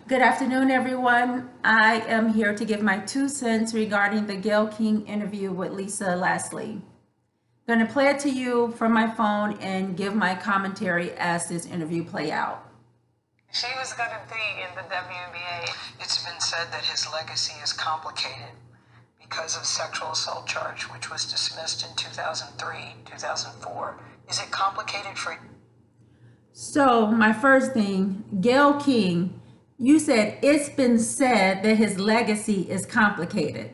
Good afternoon, everyone. I am here to give my 2 cents regarding the Gayle King interview with Lisa Leslie. I'm going to play it to you from my phone and give my commentary as this interview play out. She was going to be in the WNBA. It's been said that his legacy is complicated because of sexual assault charge, which was dismissed in 2003, 2004. Is it complicated for you? So my first thing, Gayle King, you said it's been said that his legacy is complicated.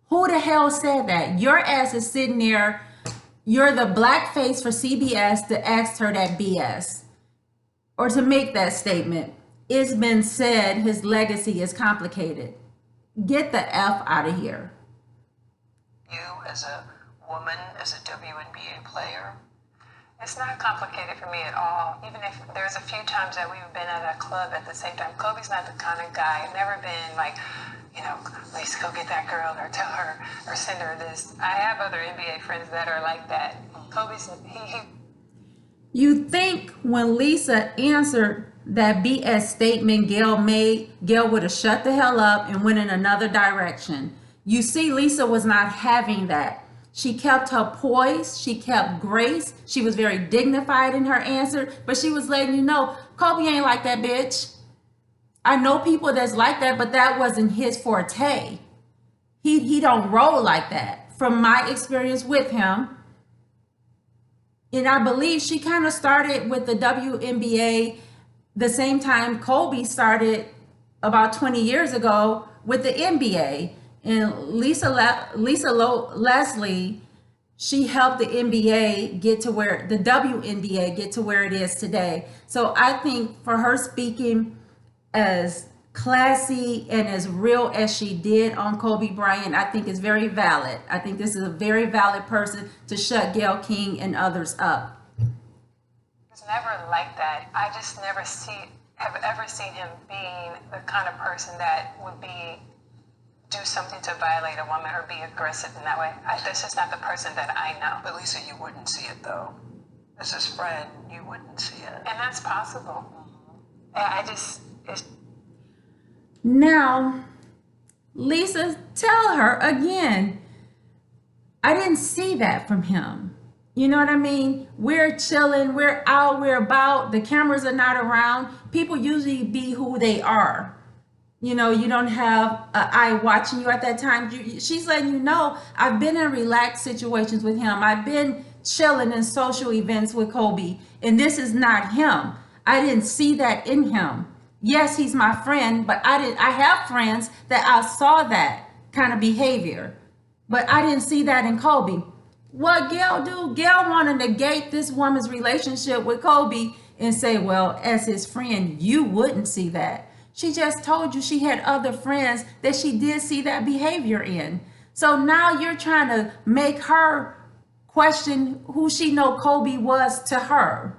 Who the hell said that? Your ass is sitting there. You're the blackface for CBS to ask her that BS or to make that statement. It's been said his legacy is complicated. Get the F out of here. You, as a woman, as a WNBA player? It's not complicated for me at all. Even if there's a few times that we've been at a club at the same time. Kobe's not the kind of guy. I've never been like, let's go get that girl or tell her or send her this. I have other NBA friends that are like that. Kobe's, he You think when Lisa answered that BS statement Gayle made, Gayle would have shut the hell up and went in another direction. You see, Lisa was not having that. She kept her poise. She kept grace. She was very dignified in her answer, but she was letting you know, Kobe ain't like that, bitch. I know people that's like that, but that wasn't his forte. He don't roll like that. From my experience with him, and I believe she kind of started with the WNBA the same time Kobe started about 20 years ago with the NBA. And Leslie, she helped the NBA get to where the WNBA get to where it is today. So I think for her speaking as classy and as real as she did on Kobe Bryant, I think is very valid. I think this is a very valid person to shut Gayle King and others up. was never like that. I just have ever seen him being the kind of person that would do something to violate a woman or be aggressive in that way. That's just not the person that I know. But Lisa, you wouldn't see it though. As his friend, you wouldn't see it. And that's possible. Now, Lisa, tell her again, I didn't see that from him. You know what I mean? We're chilling, we're out, we're about, the cameras are not around. People usually be who they are. You know, you don't have an eye watching you at that time. She's letting you know, I've been in relaxed situations with him. I've been chilling in social events with Kobe, and this is not him. I didn't see that in him. Yes, he's my friend, but I have friends that I saw that kind of behavior, but I didn't see that in Kobe. What Gayle do? Gayle want to negate this woman's relationship with Kobe and say, well, as his friend, you wouldn't see that. She just told you she had other friends that she did see that behavior in. So now you're trying to make her question who she know Kobe was to her.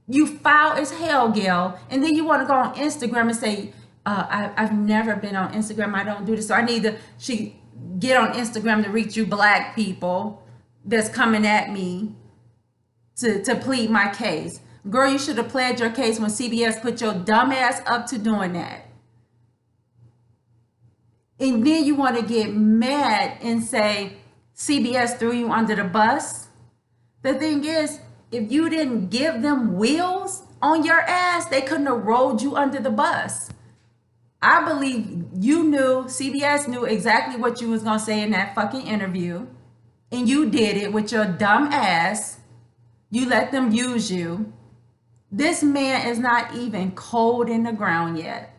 You foul as hell, Gayle. And then you want to go on Instagram and say, I've never been on Instagram. I don't do this. So I need to get on Instagram to reach you black people that's coming at me to plead my case. Girl, you should have pled your case when CBS put your dumb ass up to doing that. And then you want to get mad and say CBS threw you under the bus. The thing is, if you didn't give them wheels on your ass, they couldn't have rolled you under the bus. I believe you knew, CBS knew exactly what you was going to say in that fucking interview. And you did it with your dumb ass. You let them use you. This man is not even cold in the ground yet.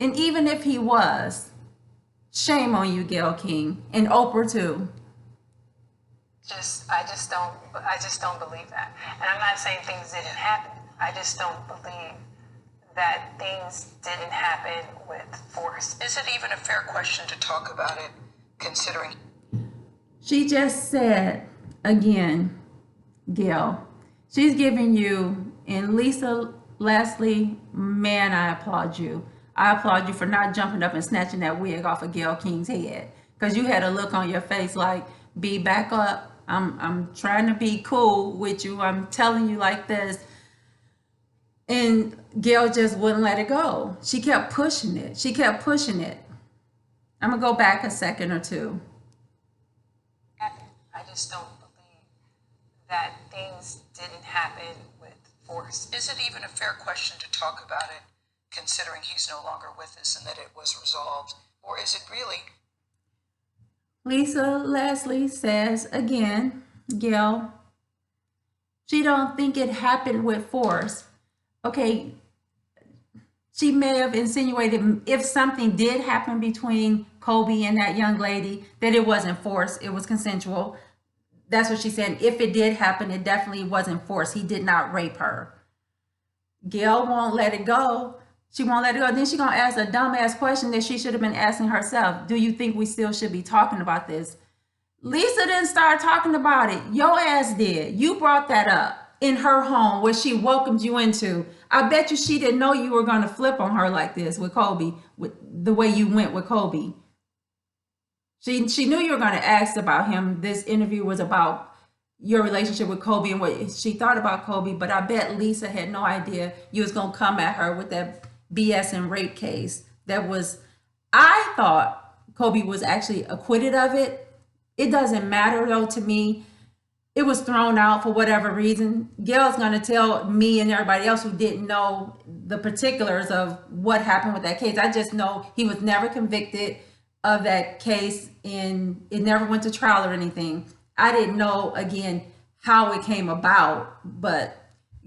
And even if he was, shame on you, Gayle King, and Oprah too. I just don't believe that. And I'm not saying things didn't happen. I just don't believe that things didn't happen with force. Is it even a fair question to talk about it, considering? She just said, again, Gayle, she's giving you, and Lisa Leslie, man, I applaud you. I applaud you for not jumping up and snatching that wig off of Gayle King's head. Because you had a look on your face like, be back up. I'm trying to be cool with you. I'm telling you like this. And Gayle just wouldn't let it go. She kept pushing it. She kept pushing it. I'm going to go back a second or two. I just don't believe that things didn't happen with force. Is it even a fair question to talk about it, considering he's no longer with us and that it was resolved? Or is it really? Lisa Leslie says again, Gayle, she don't think it happened with force. Okay, she may have insinuated if something did happen between Kobe and that young lady, that it wasn't force, it was consensual. That's what she said. If it did happen, it definitely wasn't force. He did not rape her. Gayle won't let it go. She won't let it go. Then she's going to ask a dumbass question that she should have been asking herself. Do you think we still should be talking about this? Lisa didn't start talking about it. Your ass did. You brought that up in her home where she welcomed you into. I bet you she didn't know you were going to flip on her like this with Kobe, with the way you went with Kobe. She knew you were going to ask about him. This interview was about your relationship with Kobe and what she thought about Kobe, but I bet Lisa had no idea you was going to come at her with that BS and rape case. I thought Kobe was actually acquitted of it. It doesn't matter though to me. It was thrown out for whatever reason. Gayle's going to tell me and everybody else who didn't know the particulars of what happened with that case. I just know he was never convicted of that case and it never went to trial or anything. I didn't know, again, how it came about, but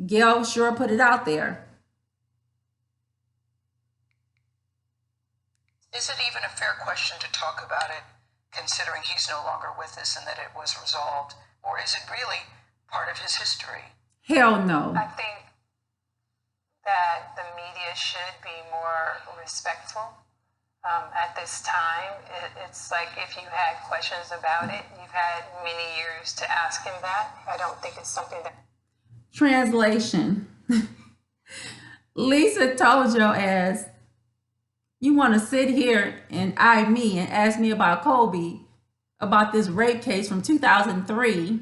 Gayle sure put it out there. Is it even a fair question to talk about it, considering he's no longer with us and that it was resolved? Or is it really part of his history? Hell no. I think that the media should be more respectful. At this time, it's like if you had questions about it, you've had many years to ask him that. I don't think it's something that... Translation. Lisa told your ass, you want to sit here and eye me and ask me about Kobe, about this rape case from 2003.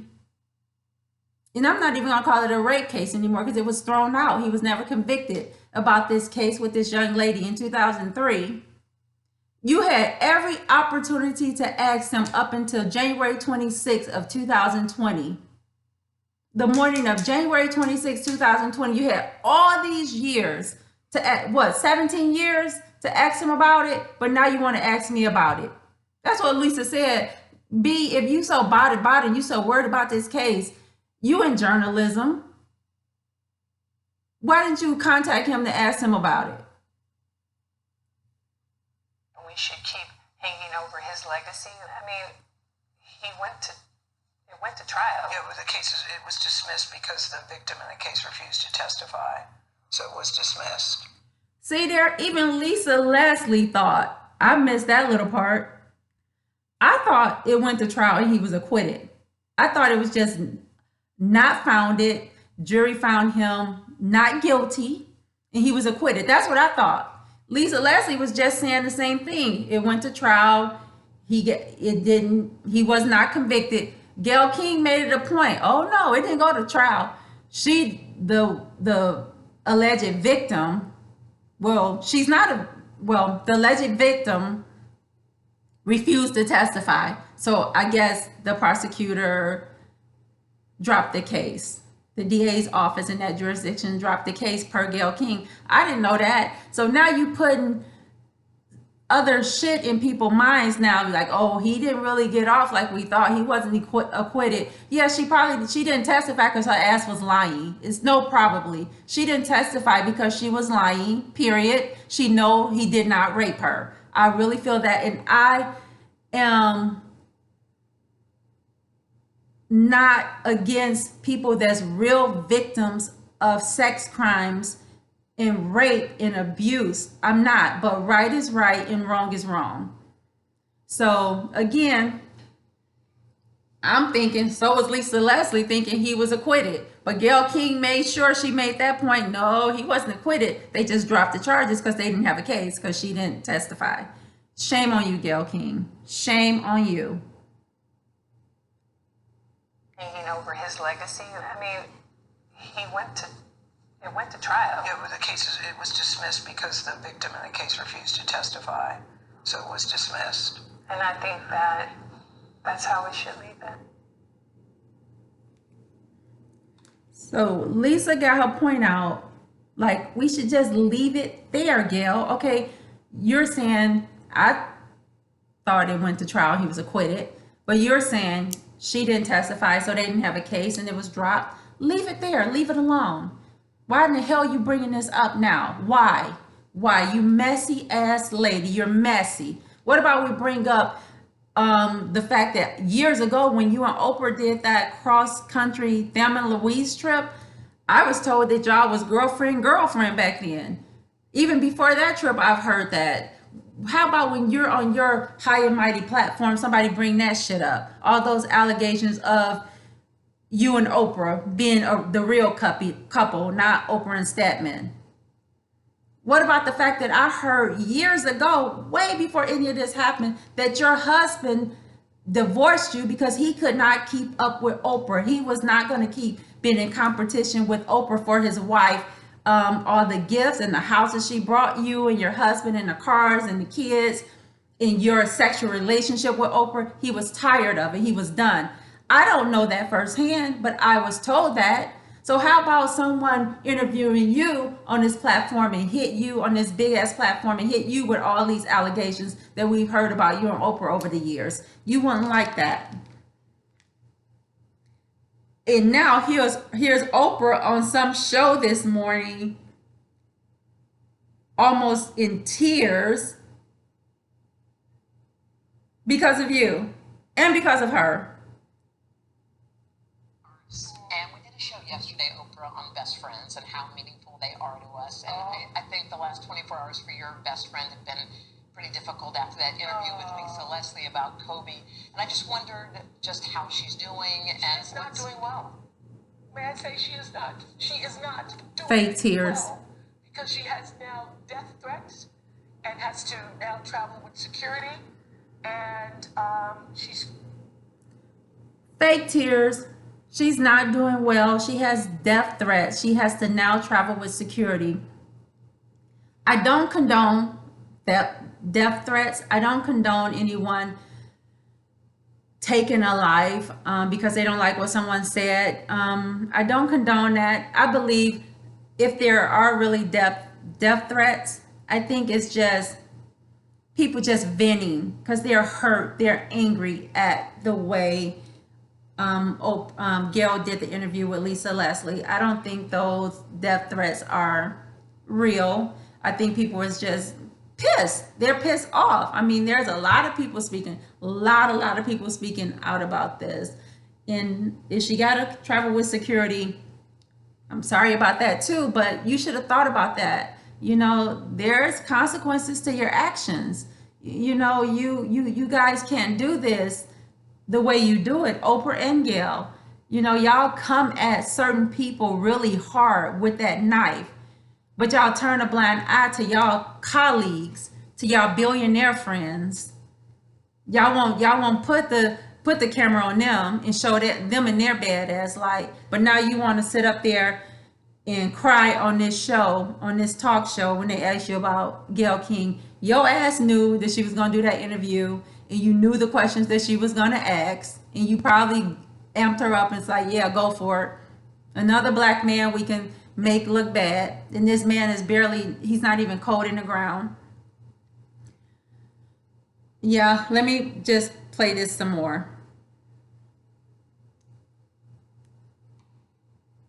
And I'm not even going to call it a rape case anymore because it was thrown out. He was never convicted about this case with this young lady in 2003. You had every opportunity to ask him up until January 26th of 2020. The morning of January 26, 2020, you had all these years to, 17 years to ask him about it, but now you want to ask me about it. That's what Lisa said. B, if you so bothered and you so worried about this case, you in journalism. Why didn't you contact him to ask him about it? We should keep hanging over his legacy. I mean, it went to trial. Yeah, the case it was dismissed because the victim in the case refused to testify. So it was dismissed. See there, even Lisa Leslie thought, I missed that little part. I thought it went to trial and he was acquitted. I thought it was just not founded. Jury found him not guilty and he was acquitted. That's what I thought. Lisa Leslie was just saying the same thing. It went to trial. He was not convicted. Gayle King made it a point. Oh no, it didn't go to trial. The alleged victim, the alleged victim refused to testify. So I guess the prosecutor dropped the case. The DA's office in that jurisdiction dropped the case per Gayle King. I didn't know that. So now you putting other shit in people's minds now. Like, oh, he didn't really get off like we thought. He wasn't acquitted. Yeah, she didn't testify because her ass was lying. It's no probably. She didn't testify because she was lying, period. She know he did not rape her. I really feel that. And I am not against people that's real victims of sex crimes and rape and abuse. I'm not, but right is right and wrong is wrong. So again, I'm thinking, so was Lisa Leslie thinking he was acquitted. But Gayle King made sure she made that point. No, he wasn't acquitted. They just dropped the charges because they didn't have a case because she didn't testify. Shame on you, Gayle King. Shame on you. Hanging over his legacy. I mean, it went It went to trial. Yeah, but it was dismissed because the victim in the case refused to testify. So it was dismissed. And I think that's how we should leave it. So Lisa got her point out, like we should just leave it there, Gayle. Okay, you're saying I thought it went to trial, he was acquitted, but you're saying she didn't testify, so they didn't have a case and it was dropped. Leave it there, leave it alone. Why in the hell are you bringing this up now? Why? You messy ass lady, you're messy. What about we bring up the fact that years ago when you and Oprah did that cross-country Thelma and Louise trip, I was told that y'all was girlfriend back then. Even before that trip, I've heard that. How about when you're on your high and mighty platform, somebody bring that shit up? All those allegations of you and Oprah being the real couple, not Oprah and Statman. What about the fact that I heard years ago, way before any of this happened, that your husband divorced you because he could not keep up with Oprah? He was not going to keep being in competition with Oprah for his wife. All the gifts and the houses she brought you and your husband and the cars and the kids in your sexual relationship with Oprah. He was tired of it. He was done. I don't know that firsthand, but I was told that. So how about someone interviewing you on this platform and hit you on this big ass platform and hit you with all these allegations that we've heard about you and Oprah over the years? You wouldn't like that. And now here's Oprah on some show this morning, almost in tears because of you and because of her. And we did a show yesterday, Oprah, on best friends and how meaningful they are to us. And I think the last 24 hours for your best friend have been pretty difficult after that interview with Lisa Leslie about Kobe. And I just wondered just how she's doing. And she's not doing well. May I say she is not? She is not doing fake tears well because she has now death threats and has to now travel with security. And she's fake tears. She's not doing well. She has death threats. She has to now travel with security. I don't condone that death threats. I don't condone anyone taking a life because they don't like what someone said. I don't condone that. I believe if there are really death threats, I think it's just people just venting because they're hurt. They're angry at the way Gayle did the interview with Lisa Leslie. I don't think those death threats are real. I think people is just pissed. They're pissed off. I mean, there's a lot of people speaking, a lot of people speaking out about this. And if she got to travel with security, I'm sorry about that too, but you should have thought about that. You know, there's consequences to your actions. You know, you guys can't do this the way you do it, Oprah and Gayle. You know, y'all come at certain people really hard with that knife, but y'all turn a blind eye to y'all colleagues, to y'all billionaire friends. Y'all won't put the camera on them and show that them in their badass light. But now you want to sit up there and cry on this show, on this talk show, when they ask you about Gayle King. Your ass knew that she was going to do that interview, and you knew the questions that she was going to ask, and you probably amped her up and it's like, yeah, go for it. Another black man we can make look bad, and this man is he's not even cold in the ground. Yeah, let me just play this some more.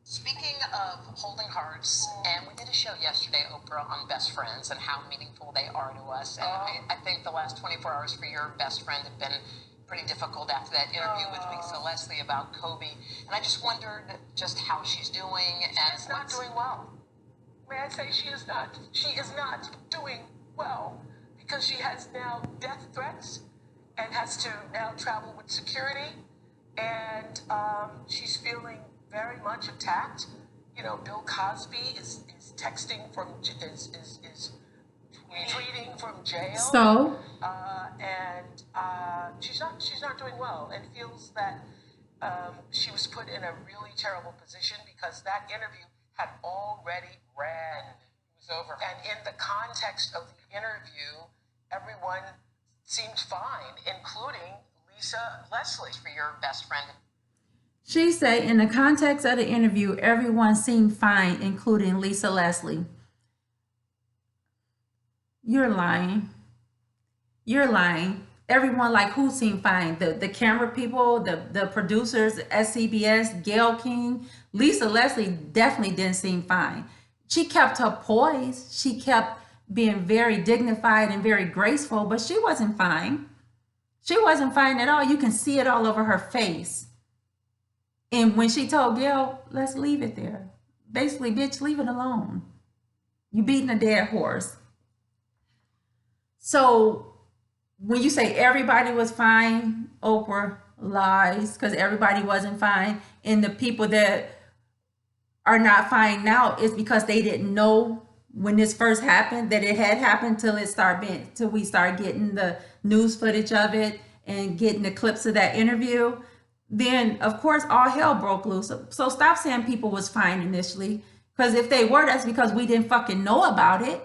Speaking of holding hearts, and we did a show yesterday, Oprah, on best friends and how meaningful they are to us. And I think the last 24 hours for your best friend have been pretty difficult after that interview with Lisa Leslie about Kobe. And I just wondered just how she's doing. And she's not doing well. May I say she is not? She is not doing well because she has now death threats and has to now travel with security. And she's feeling very much attacked. You know, Bill Cosby is texting from is tweeting from jail. So she's not doing well and feels that she was put in a really terrible position because that interview had already ran. It was over. And in the context of the interview, everyone seemed fine, including Lisa Leslie. For your best friend. She said, in the context of the interview, everyone seemed fine, including Lisa Leslie. You're lying. You're lying. Everyone, like, who seemed fine? The camera people, the producers, SCBS, Gayle King. Lisa Leslie definitely didn't seem fine. She kept her poise. She kept being very dignified and very graceful, but she wasn't fine. She wasn't fine at all. You can see it all over her face. And when she told Gayle, let's leave it there. Basically, bitch, leave it alone. You beating a dead horse. So when you say everybody was fine, Oprah lies, because everybody wasn't fine. And the people that are not fine now is because they didn't know when this first happened that it had happened till we start getting the news footage of it and getting the clips of that interview. Then of course all hell broke loose. So stop saying people was fine initially, because if they were, that's because we didn't fucking know about it.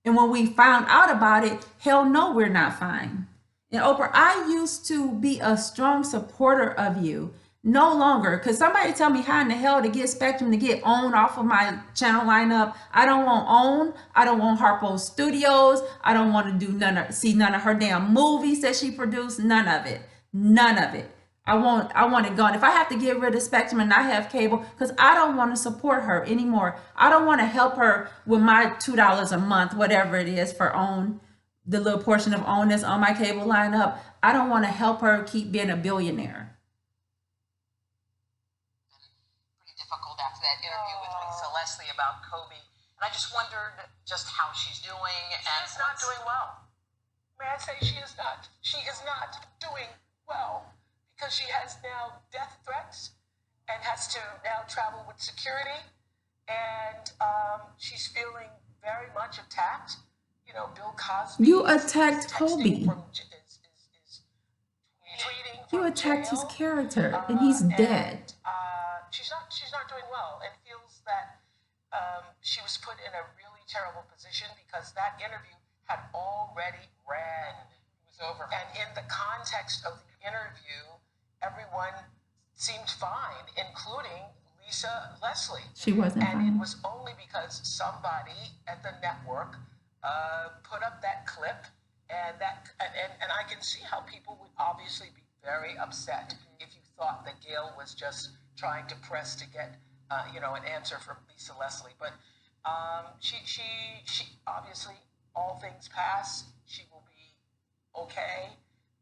And when we found out about it, hell no, we're not fine. And Oprah, I used to be a strong supporter of you. No longer. Because somebody tell me how in the hell to get Spectrum to get OWN off of my channel lineup. I don't want OWN. I don't want Harpo Studios. I don't want to do see none of her damn movies that she produced. None of it. None of it. I want it gone. If I have to get rid of Spectrum and not have cable, because I don't want to support her anymore. I don't want to help her with my $2 a month, whatever it is for OWN, the little portion of OWN that's on my cable lineup. I don't want to help her keep being a billionaire. Pretty difficult after that interview with Lisa Leslie about Kobe. And I just wondered just how she's doing. She's not doing well. May I say she is not? She is not doing well. Because she has now death threats and has to now travel with security. And she's feeling very much attacked. You know, Bill Cosby. You attacked Kobe. Tweeting you attacked his character, and he's dead. She's not doing well, and feels that she was put in a really terrible position because that interview had already ran. It was over. And in the context of the interview, everyone seemed fine, including Lisa Leslie. She wasn't and fine. It was only because somebody at the network put up that clip, and I can see how people would obviously be very upset if you thought that Gayle was just trying to press to get an answer from Lisa Leslie. But she obviously, all things pass. She will be okay.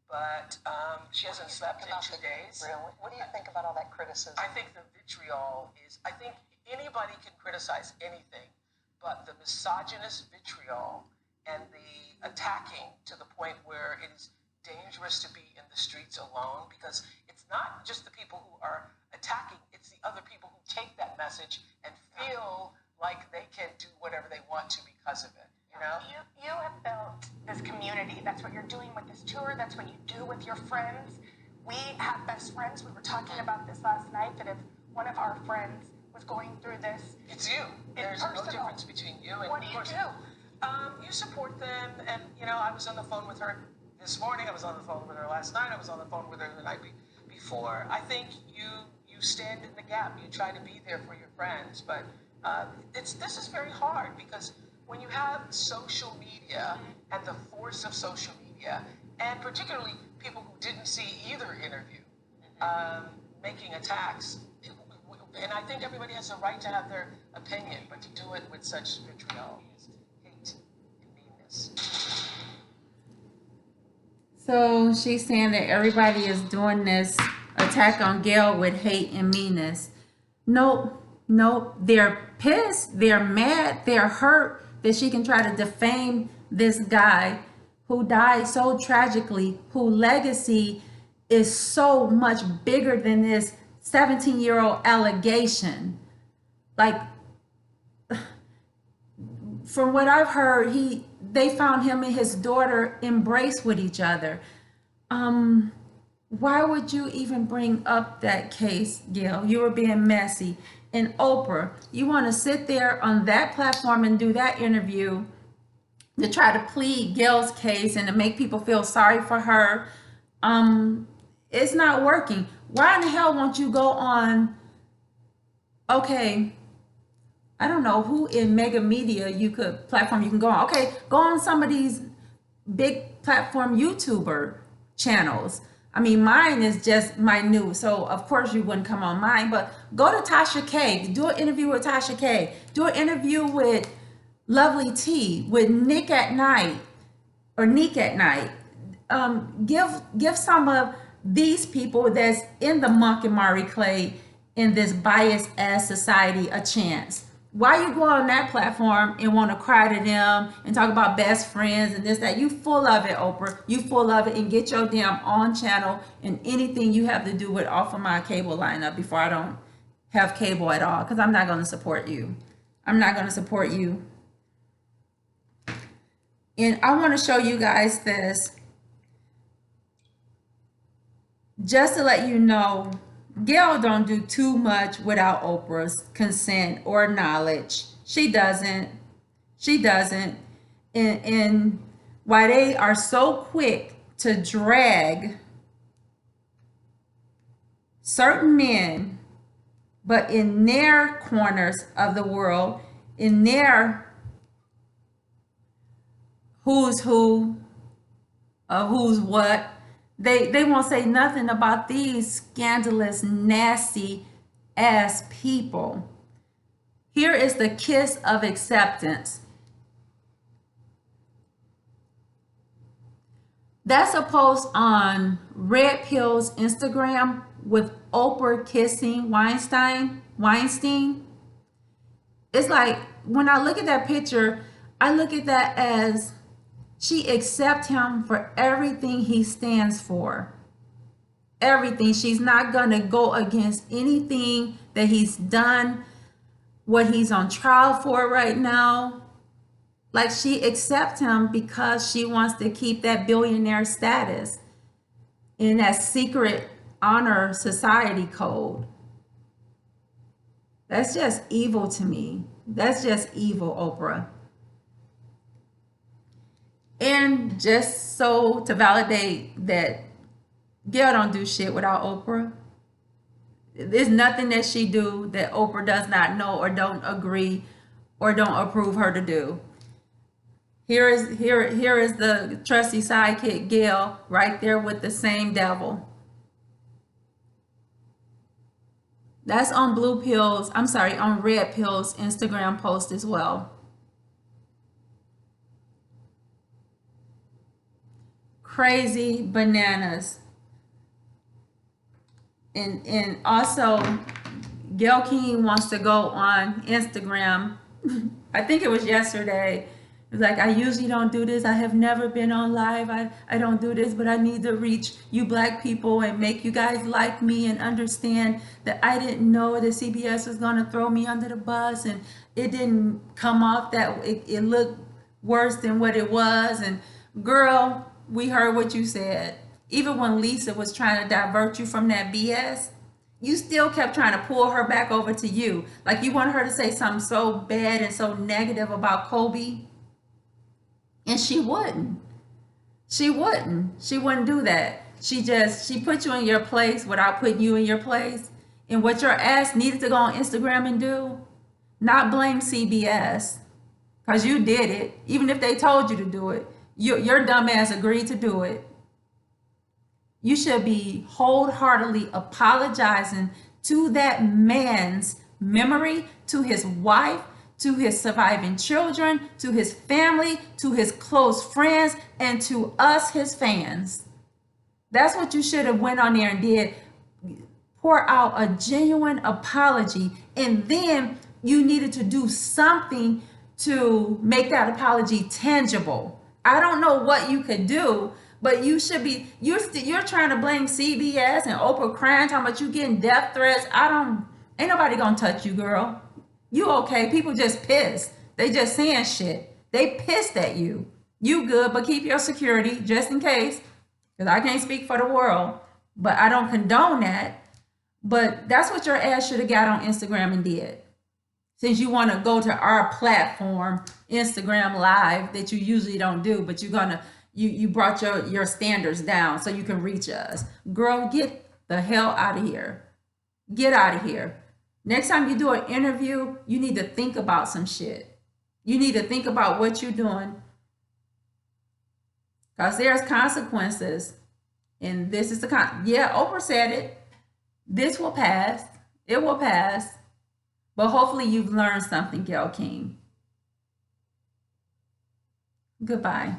But she hasn't slept in 2 days. Really? What do you think about all that criticism? I think the vitriol is, I think anybody can criticize anything, but the misogynist vitriol and the attacking to the point where it is dangerous to be in the streets alone, because it's not just the people who are attacking, it's the other people who take that message and feel like they can do whatever they want to because of it. You know? You have built this community. That's what you're doing with this tour. That's what you do with your friends. We have best friends. We were talking about this last night, that if one of our friends was going through this, it's you. There's no difference between you and what do you do? You support them, and I was on the phone with her this morning. I was on the phone with her last night. I was on the phone with her the night before. I think you stand in the gap. You try to be there for your friends, but this is very hard, because when you have social media and the force of social media, and particularly people who didn't see either interview, making attacks, and I think everybody has a right to have their opinion, but to do it with such vitriol is hate and meanness. So she's saying that everybody is doing this attack on Gayle with hate and meanness. Nope. They're pissed. They're mad. They're hurt that she can try to defame this guy who died so tragically, whose legacy is so much bigger than this 17-year-old allegation. Like, from what I've heard, they found him and his daughter embraced with each other. Why would you even bring up that case, Gayle? You were being messy. and Oprah, you want to sit there on that platform and do that interview to try to plead Gayle's case and to make people feel sorry for her. It's not working. Why in the hell won't you go on, okay, I don't know who in mega media platform you can go on. Okay, go on some of these big platform YouTuber channels. I mean, mine is just minute, so of course you wouldn't come on mine, but go to Tasha K, do an interview with Tasha K, do an interview with Lovely T, with Nick at Night, or Nick at Night. Give some of these people that's in the Monk and Mari Clay in this biased ass society a chance. Why you go on that platform and want to cry to them and talk about best friends and this, that? You full of it, Oprah. You full of it, and get your damn on channel and anything you have to do with off of my cable lineup before I don't have cable at all, because I'm not going to support you. I'm not going to support you. And I want to show you guys this just to let you know, Gayle don't do too much without Oprah's consent or knowledge. She doesn't. She doesn't. And why they are so quick to drag certain men, but in their corners of the world, in their who's who, who's what, they won't say nothing about these scandalous, nasty ass people. Here is the kiss of acceptance. That's a post on Red Pill's Instagram with Oprah kissing Weinstein. It's like, when I look at that picture, I look at that as she accepts him for everything he stands for. Everything. She's not going to go against anything that he's done, what he's on trial for right now. Like, she accepts him because she wants to keep that billionaire status in that secret honor society code. That's just evil to me. That's just evil, Oprah. And just so to validate that Gayle don't do shit without Oprah. There's nothing that she do that Oprah does not know or don't agree or don't approve her to do. Here is the trusty sidekick Gayle right there with the same devil. That's on on Red Pill's Instagram post as well. Crazy bananas. And also, Gayle King wants to go on Instagram. I think it was yesterday. It's like, I usually don't do this. I have never been on live. I don't do this, but I need to reach you black people and make you guys like me and understand that I didn't know that CBS was going to throw me under the bus, and it didn't come off that it looked worse than what it was. And girl, we heard what you said. Even when Lisa was trying to divert you from that BS, you still kept trying to pull her back over to you. Like, you want her to say something so bad and so negative about Kobe. And she wouldn't. She wouldn't do that. She put you in your place without putting you in your place. And what your ass needed to go on Instagram and do, not blame CBS, because you did it. Even if they told you to do it, your dumb ass agreed to do it. You should be wholeheartedly apologizing to that man's memory, to his wife, to his surviving children, to his family, to his close friends, and to us, his fans. That's what you should have went on there and did. Pour out a genuine apology, and then you needed to do something to make that apology tangible. I don't know what you could do, but you should be, you're trying to blame CBS and Oprah crying, talking about you getting death threats. Ain't nobody gonna touch you, girl. You okay? People just pissed. They just saying shit. They pissed at you. You good, but keep your security just in case, because I can't speak for the world, but I don't condone that. But that's what your ass should have got on Instagram and did. Since you want to go to our platform, Instagram Live, that you usually don't do, but you brought your standards down so you can reach us. Girl, get the hell out of here. Get out of here. Next time you do an interview, you need to think about some shit. You need to think about what you're doing. Because there's consequences. And this is yeah, Oprah said it. This will pass. It will pass. But hopefully you've learned something, Gayle King. Goodbye.